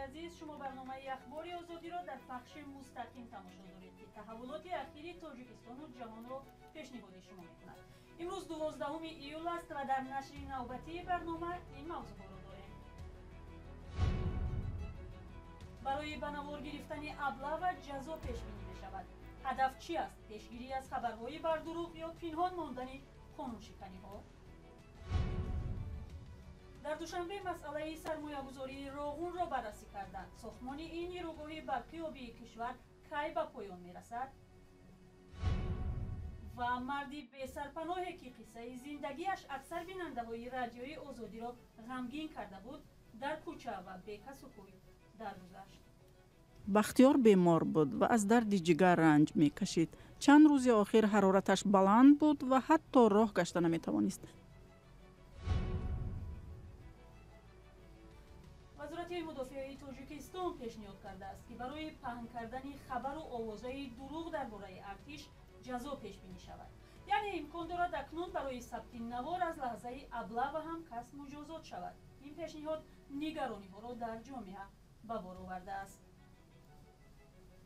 عزیز، شما برنامه اخباری آزادی را در پخش مستقیم تماشا دارید که تحولات اخیری تاجیکستان و جهان را پیشنهاد شما می‌کند. امروز 12 ایول است و در نشر نوبتی برنامه این موضوع را داریم. برای به نوار گرفتن ابله و جزا پیش بینی می‌شود. هدف چی است؟ پیشگیری از خبرهای بر دروغ یا پنهان ماندن قانون‌شکنی‌ها؟ در دوشنبه مسئله سرمایه‌گذاری روغون را بررسی کردند. ساختمان این نیروگاه برقی آبی کشور کی به پایان می‌رسد؟ و مردی به سرپناهی که قصه زندگیش اکثر بیننده‌های رادیوی آزادی را غمگین کرده بود، در کوچه و بیکس و کوی درگذشت. بختیار بیمار بود و از درد جگر رنج می‌کشید. چند روز آخر حرارتش بلند بود و حتی راه گشته نمی‌توانست. وزارت مدافع تاجیکستان پیشنهاد کرده است که برای پهن کردن خبر و آوازهای دروغ درباره ارتش جزا پیش بینی شود. یعنی امکان دارد اکنون برای ثبت نوار از لحظه ابله و هم کس مجازات شود. این پیشنهاد نگرانی‌ها را در جامعه به بار آورده است.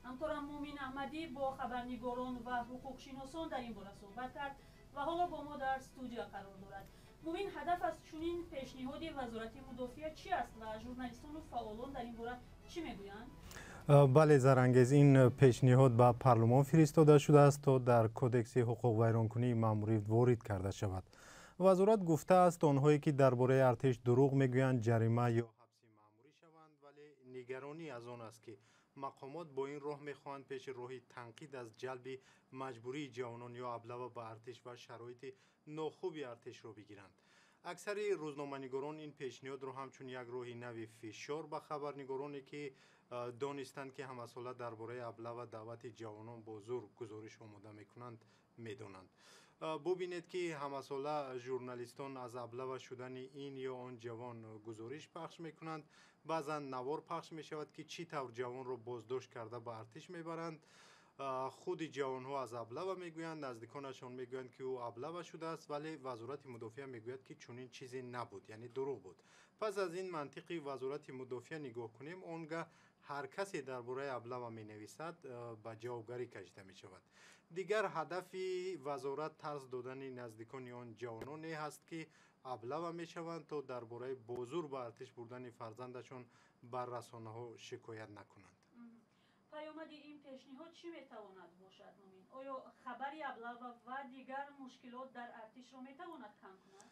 همکارم مومین احمدی با خبرنگاران و حقوقشناسان در این باره صحبت کرد و حالا با ما در استودیو قرار دارد. مومین، هدف از چنین پیشنهاد وزارت مدافع چی است و ژورنالیستان و فعالان در این باره چی میگویند؟ بله زرانگیز، این پیشنهاد به پارلمان فرستاده شده است تا در کدکس حقوق ویرانکنی ماموریت وارد کرده شود. وزارت گفته است آنهایی که درباره ارتش دروغ میگویند جریمه یا حبس ماموری شوند، ولی نگرانی از آن است که مقامات با این راه میخواهند پیش راهی تنقید از جلب مجبوری جوانان یا ابله به ارتش و شرایط ناخوب ارتش را بگیرند. اکثر روزنامه‌نگاران این پیشنهاد را همچون یک راه نوی فشار به خبرنگارانی که دانستند که همساله درباره ابله و دعوت جوانان با زور گزارش آماده میکنند میدانند. ببینید که همساله ژورنالیستان از ابله شدن این یا آن جوان گزارش پخش میکنند. بعضا نوار پخش می شود که چی طور جوان را بازداشت کرده به ارتش میبرند. خود جوان ها از ابله میگویند، نزدیکانشان میگویند که او ابله شده است، ولی وزارت مدافع میگوید که چنین چیزی نبود، یعنی دروغ بود. پس از این منطقی وزارت مدافع نگاه کنیم، اونگاه هر کسی درباره ابله می نویسد به جوابگری کشیده می شود. دیگر هدف وزارت طرز دادن نزدیکان آن جوانان هست که ابله می شوند تا درباره بازور به ارتش بردن فرزندشان بر رسانه ها شکایت نکنند. پیامد این پیشنهاد چی میتواند باشد مومین؟ آیا خبری ابله و دیگر مشکلات در ارتش را میتواند کم کند؟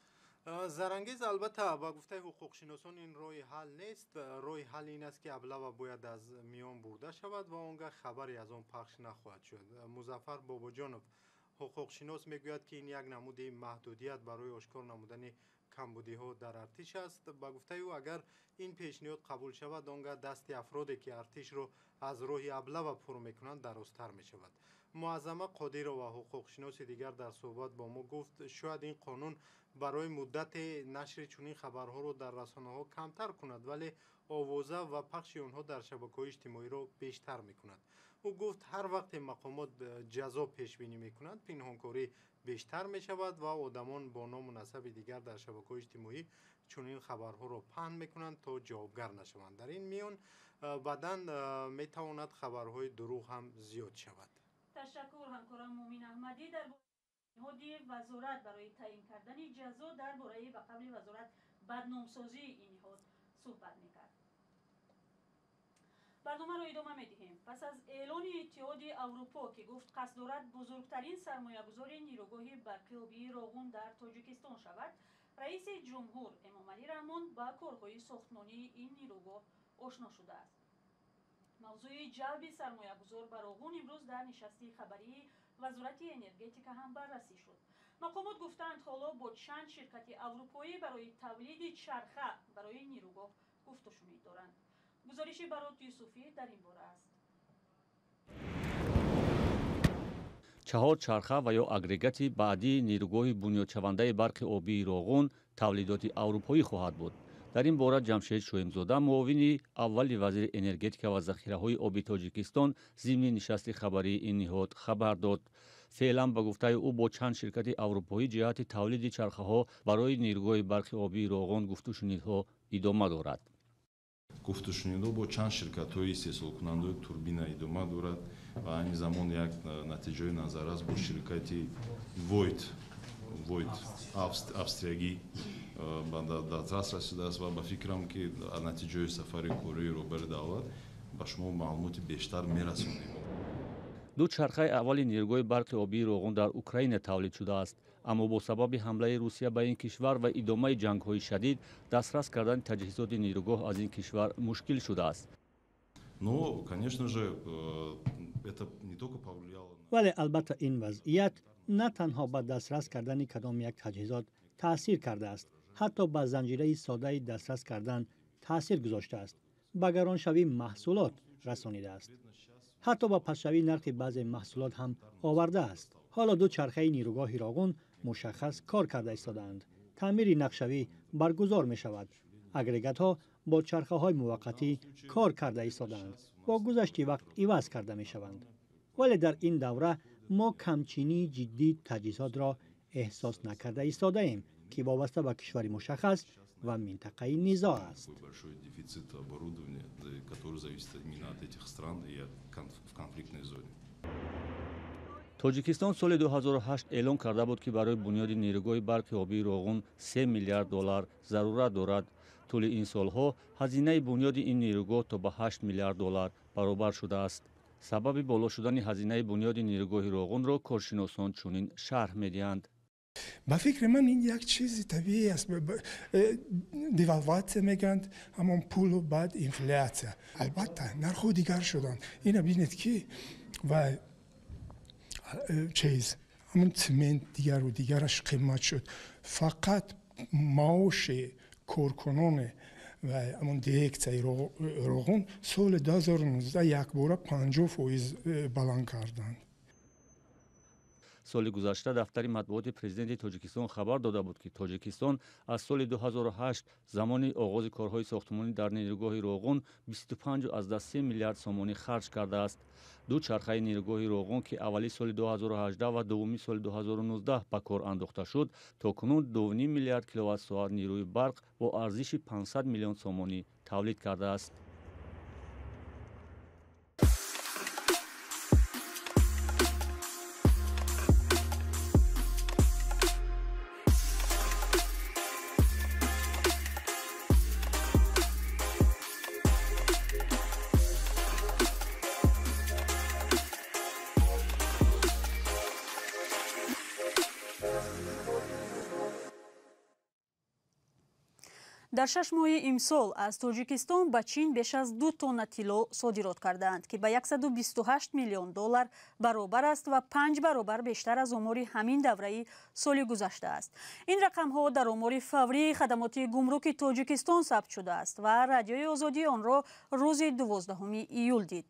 زرانگیز، البته با گفته حقوقشناسان این راه حل نیست. راه حل این است که ابله باید از میان برده شود و آنگاه خبری از آن پخش نخواهد شد. مظفر باباجانov حقوقشناس میگوید که این یک نمود محدودیت برای آشکار نمودن کمبودی ها در ارتش است. با گفته او اگر این پیشنهاد قبول شود، آنگاه دست افرادی که ارتش را از راه ابله پر میکنند درازتر می شود. معظمه قادر و حقوقشناس دیگر در صحبت با ما گفت شاید این قانون برای مدت نشر چنین خبرها را در رسانه ها کمتر کند، ولی آوازه و پخش آنها در شبکه‌های اجتماعی را بیشتر میکند. او گفت هر وقت مقامات جزا پیش بینی میکنند، پنهانکاری بیشتر می شود و آدمان با نامناسب دیگر در شبکه‌های اجتماعی چنین خبرها را پهن میکنند تا جوابگر نشوند. در این میان بعداً می تواند خبرهای دروغ هم زیاد شود. تشکر همکارم مومین احمدی. در پیشنهاد وزارت برای تعیین کردن جزا درباره به قبل وزارت بدنامسازی این نهاد صحبت میکرد. برنامه را ادامه میدهیم. پس از اعلان اتحاد اروپا که گفت قصد دارد بزرگترین سرمایه‌گذار نیروگاه برقی آبی روغون در تاجیکستان شود، رئیس جمهور امامعلی رحمان با کارهای ساختمانی این نیروگاه آشنا شده است. موضوع جلب سرمایه‌گذار به روغون امروز در نشست خبری وزارت انرژتیک هم بررسی شد. مقامات گفتند حالا با چند شرکت اروپایی برای تولید چرخه برای نیروگاه گفت‌وشنود دارند. گزارش برات یوسفی در این باره است. 4 چرخه و یا اگریگات بعدی نیروگاه بنیادشونده برق آبی روغون تولیدات اروپایی خواهد بود. در این باره جمشید شویمزاده معاون اول وزیر انرژتیک و ذخیره‌های آبی تاجیکستان ضمن نشست خبری این نهاد خبر داد. فعلا به گفته او با چند شرکت اروپایی جهت تولید چرخه‌ها برای نیروگاه برق آبی روغون گفت‌وشنودها ادامه دارد. گفتشونیدو با چند شرکت‌های استحصال کننده توربین ایدوما دارد و همین زمان یک نتیجه نظر است با شرکت وویت австриягӣ ба дастрас расида аст ва ба фикрам ки натиҷаи сафари кореи роҳбари давлат ба шумо маълумоти бештар мерасонем. ду чархаи аввали нирӯгоҳи барқи обии роғун дар Украина тавлид шудааст, аммо бо сабаби ҳамлаи Русия ба ин кишвар ва идомаи ҷангҳои шадид дастрас кардани таҷҳизоти нирӯгоҳ аз ин кишвар мушкил шудааст. Но, конечно же, это не только повлияло на... вале албатта ин вазъият на танҳо ба дастрас кардани кадом як таҷҳизот таъсир кардааст, ҳатто ба занҷираи содаи дастрас кардан таъсир гузоштааст, ба гароншавии маҳсулот расонидааст. ҳатто ба пастшавии нархи баъзе маҳсулот ҳам овардааст. ҳоло ду чархаи нирӯгоҳи роғун мушаххас кор карда истодаанд. таъмири нақшавӣ баргузор мешавад. агрегатҳо бо чархаҳои муваққатӣ кор карда истодаанд. бо гузашти вақт иваз карда мешаванд. вале дар ин давра мо камчинии ҷиддии таҷҳизотро эҳсос накарда истодаем, ки вобаста ба кишвари мушаххас ва минтақаи низоъ аст. тоҷикистон соли 2008 эълон карда буд ки барои бунёди нирӯгоҳи барқи обии роғун $3 миллиард зарурат дорад. тӯли ин солҳо ҳазинаи бунёди ин нирӯгоҳ то ба $8 миллиард баробар шудааст. сабаби боло шудани ҳазинаи бунёди нирӯгоҳи роғунро коршиносон чунин шарҳ медиҳанд. ба фикри ман ин як чизи табиӣ аст. девалватсия мегӯянд, ҳамон пулу баъд инфлясия. албатта нархҳо дигар шуданд. ина бинед ки ва чиз ҳамон симент дигару дигараш қимат шуд. фақат маоши коркуноне ва ҳамон дирексияи роғун соли 2019 якбора 50% баланд карданд. соли гузашта дафтари матбуоти президенти тоҷикистон хабар дода буд ки тоҷикистон аз соли 2008 замони оғози корҳои сохтмонӣ дар нирӯгоҳи роғун 25.3 миллиард сомонӣ харҷ кардааст. ду чархаи нирӯгоҳи роғун ки аввали соли 2018 ва дуввуми соли 2019 ба кор андохта шуд, то кунун 2.5 миллиард киловаттсоат нирӯи барқ бо арзиши 500 миллион сомонӣ тавлид кардааст. дар 6 моҳи имсол аз тоҷикистон ба чин беш аз 2 тонна тилло содирот карданд, ки ба $128 миллион баробар аст ва 5 баробар бештар аз омори ҳамин давраи соли гузашта аст. ин рақамҳо дар омори фаврии хадамоти гумруки тоҷикистон сабт шудааст ва радиои озодӣ онро рӯзи 12 июл дид.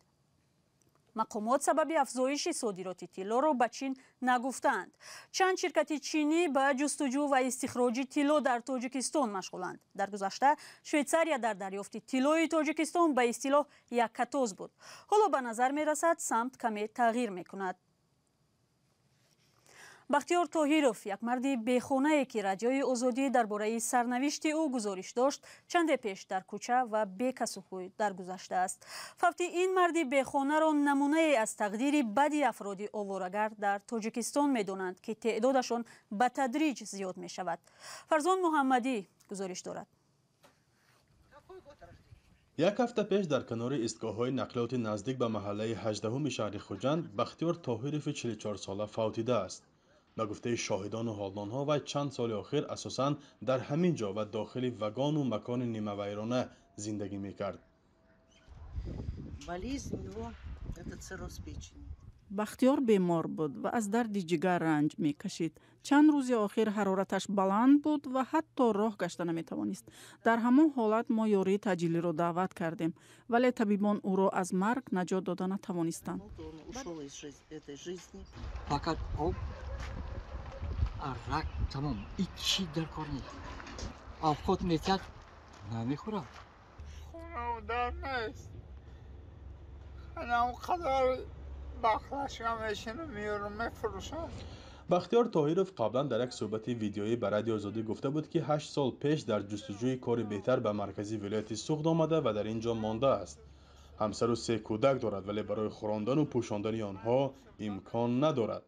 мақомот сабаби афзоиши содироти тиллоро ба чин нагуфтанд. чанд ширкати чинӣ ба ҷустуҷӯ ва истихроҷи тилло дар тоҷикистон машғуланд. дар гузашта швейтсария дар дарёфти тиллои тоҷикистон ба истилоҳ яккатоз буд. ҳоло ба назар мерасад самт каме тағйир мекунад. бахтиёр тоҳиров, як марди бехонае ки радиои озодӣ дар бораи сарнавишти ӯ гузориш дошт, чанде пеш дар кӯча ва бекасухӯй даргузаштааст. фавти ин марди бехонаро намунае аз тақдири бади афроди оварагар дар тоҷикистон медонанд ки теъдодашон ба тадриҷ зиёд мешавад. фарзон муҳаммадӣ гузориш дорад. як ҳафта пеш дар канори истгоҳҳои нақлиёти наздик ба маҳаллаи 18-уми шаҳри хуҷанд бахтиёр тоҳирови 44-сола фавтидааст. ба гуфтаи шоҳидону ҳолдонҳо вай чанд соли охир асосан дар ҳамин ҷо ва дохили вагону макони нимавайрона зиндагӣ мекард. бахтиёр бемор буд ва аз дарди ҷигар ранҷ мекашид. чанд рӯзи охир ҳарораташ баланд буд ва ҳатто роҳ гашта наметавонист. дар ҳамон ҳолат мо ёрии таъҷилиро даъват кардем, вале табибон ӯро аз марг наҷот дода натавонистанд. фақат об арак тамом, ичи дар кор нест. авқот мекард намехӯрам. хунам дар нест. хунам қадар бахлашка мешина миёрам мефурӯшам. بختیار طاهرов قبلا در یک صحبت ویدیویی به رادیو آزادی گفته بود که 8 سال پیش در جستجوی کار بهتر به مرکزی ولایت سوخت آمده و در اینجا مانده است. همسر و 3 کودک دارد ولی برای خوراندن و پوشاندن آنها امکان ندارد.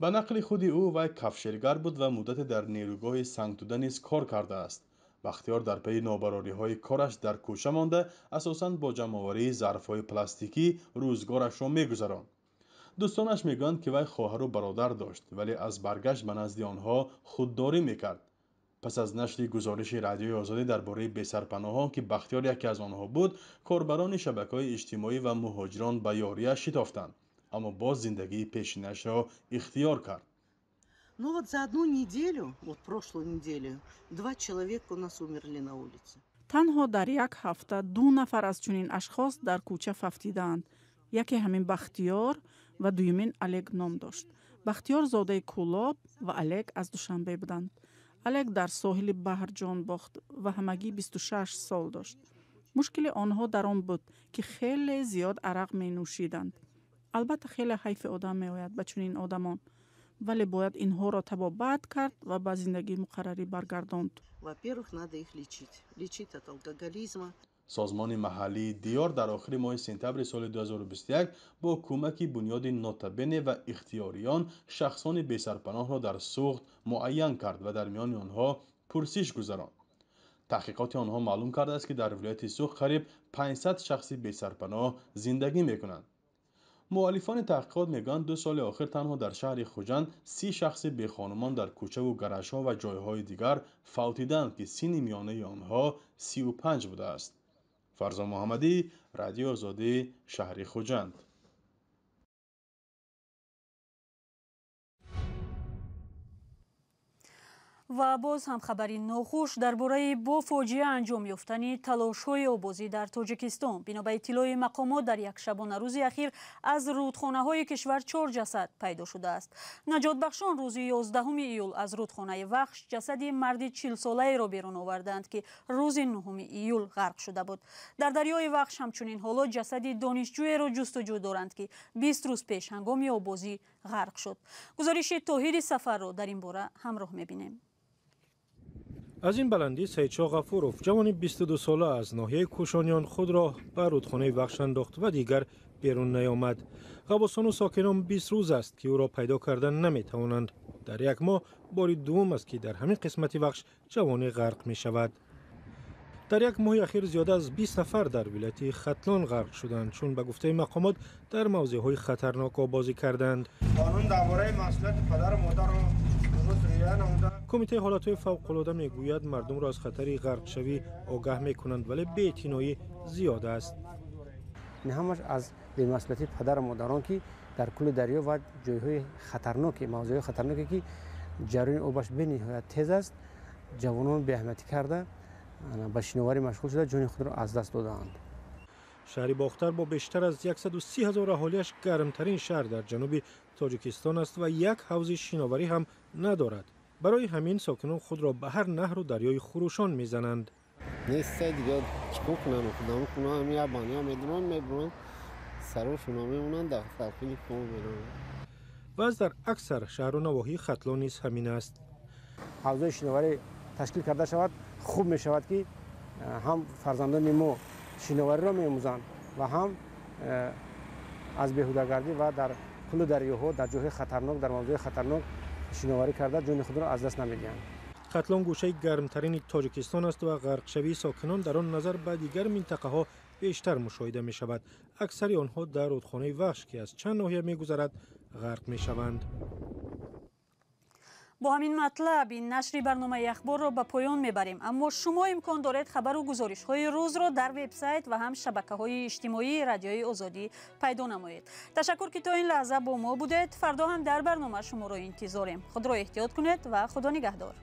به نقل خود او وی کفشلگر بود و مدت در نیروگاه سنگتوده نیز کار کرده است. بختیار در پی نابرابری‌های کارش در کوچه مانده اساساً با جمع‌آوری ظرف‌های پلاستیکی روزگارش را می‌گذراند. دوستانش میگویند که وی خواهر و برادر داشت ولی از برگشت به نزد آنها خودداری میکرد. پس از نشر گزارش رادیوی آزادی درباره بی‌سرپناهان که بختیار یکی از آنها بود، کاربران شبکه‌های اجتماعی و مهاجران به یاریش شتافتند، اما باز زندگی پیشینش را اختیار کرد. Ну вот за одну неделю, вот прошлую неделю, 2 человека у нас умерли на улице. танҳо дар як ҳафта 2 нафар аз чунин ашхос дар кӯча фафтиданд. яке ҳамин бахтиёр ва дуюмин Алек ном дошт. бахтиёр зодаи Кӯлоб ва Алек аз Душанбе буданд. Алек дар соҳили баҳр ҷон бохт ва ҳамагӣ 26 сол дошт. мушкили онҳо дар он буд ки хеле зиёд арақ менӯшиданд. албатта хеле ҳайфи одам меояд ба чунин одамон, вале бояд инҳоро табобат кард ва ба зиндагии муқаррарӣ баргардонд. Во-первых, надо их лечить от алкоголизма. سازمان محلی دیار در آخر ماه سپتامبر سال 2021 با کمک بنیاد نوتابنه و اختیاریان شخصان بی‌سرپناه را در سوخت معین کرد و در میان آنها پرسش گذراند. تحقیقات آنها معلوم کرده است که در ولایت سوخت قریب 500 شخص بی‌سرپناه زندگی می‌کنند. مؤلفان تحقیقات میگویند 2 سال آخر تنها در شهر خوجند 30 شخص بی‌خانمان در کوچه و گرش‌ها و جایهای دیگر فوتیدند که سن میانه آنها 35 بوده است. فرزان محمدی، رادیو آزادی، شهر خوجند. و باز هم خبری ناخوش درباره با فاجعه انجام یافتن تلاش‌های آبازی در تاجیکستان. بنا به اطلاع مقامات در یک شبانه روز اخیر از رودخانه‌های کشور 4 جسد پیدا شده است. نجات بخشان روز 11 ایول از رودخانه وخش جسد مرد 40 ساله را بیرون آوردند که روز 9 ایول غرق شده بود. در دریای وخش همچنین حالا جسد دانشجویی را جستجو دارند که 20 روز پیش هنگام آبازی غرق شد. گزارش طاهر سفر را در این باره همراه می‌بینیم. از این بلندی سیدشاه غفوروف جوان 22 ساله از ناحیه کوشانیان خود را به رودخانه وخش انداخت و دیگر بیرون نیامد. غواصان و ساکنان 20 روز است که او را پیدا کردن نمیتوانند. در یک ماه بار دوم است که در همین قسمت وخش جوانی غرق می شود. در یک ماه اخیر زیاده از 20 نفر در ولایت ختلان غرق شدند چون به گفته مقامات در موضع‌های خطرناک آبازی کردند. قانون درباره مسئولیت پدر و مادر را کمیته حالتهای فوق‌العاده میگوید مردم را از خطر غرق شوی آگاه میکنند ولی بی‌اعتنایی زیاد است. این همش از بی‌مسئولیتی پدر و مادران که در کل دریا و جایهای خطرناک موضوعی خطرناکی که جریان آبش به نهایت تیز است جوانان بی اهمیتی کرده به شناوری مشغول شده جان خود را از دست دادند. شهر باختر با بیشتر از 130,000 اهالیش گرمترین شهر در جنوب تاجیکستان است و یک حوض شناوری هم ندارد. برای همین ساکنان خود را به هر نهر و دریای خروشان میزنند. نیست دیگه چیکار کنم خودم کنم همین ابانیا میدونن سرشون میمونن در فرقی کم و از در اکثر شهر و نواحی ختلان نیز همین است. حوض شناوری تشکیل کرده شود خوب می شود که هم فرزندان ما شناوری را می‌آموزند و هم از بیهوده‌گردی و در کل دریاها در جاهای خطرناک در موضوع خطرناک شناوری کرده جان خود را از دست نمی‌دهند. ختلان گوشه گرمترین تاجیکستان است و غرق شوی ساکنان در آن نظر به دیگر منطقه‌ها بیشتر مشاهده می‌شود. اکثر آنها در رودخانه وخش که از چند ناحیه می‌گذرد غرق می‌شوند. با همین مطلب این نشر برنامه اخبار را به پایان میبریم، اما شما امکان دارید خبر و گزارش های روز را در وبسایت و هم شبکه های اجتماعی رادیوی آزادی پیدا نمایید. تشکر که تا این لحظه با ما بودید. فردا هم در برنامه شما را انتظاریم. خود را احتیاط کنید و خدا نگهدار.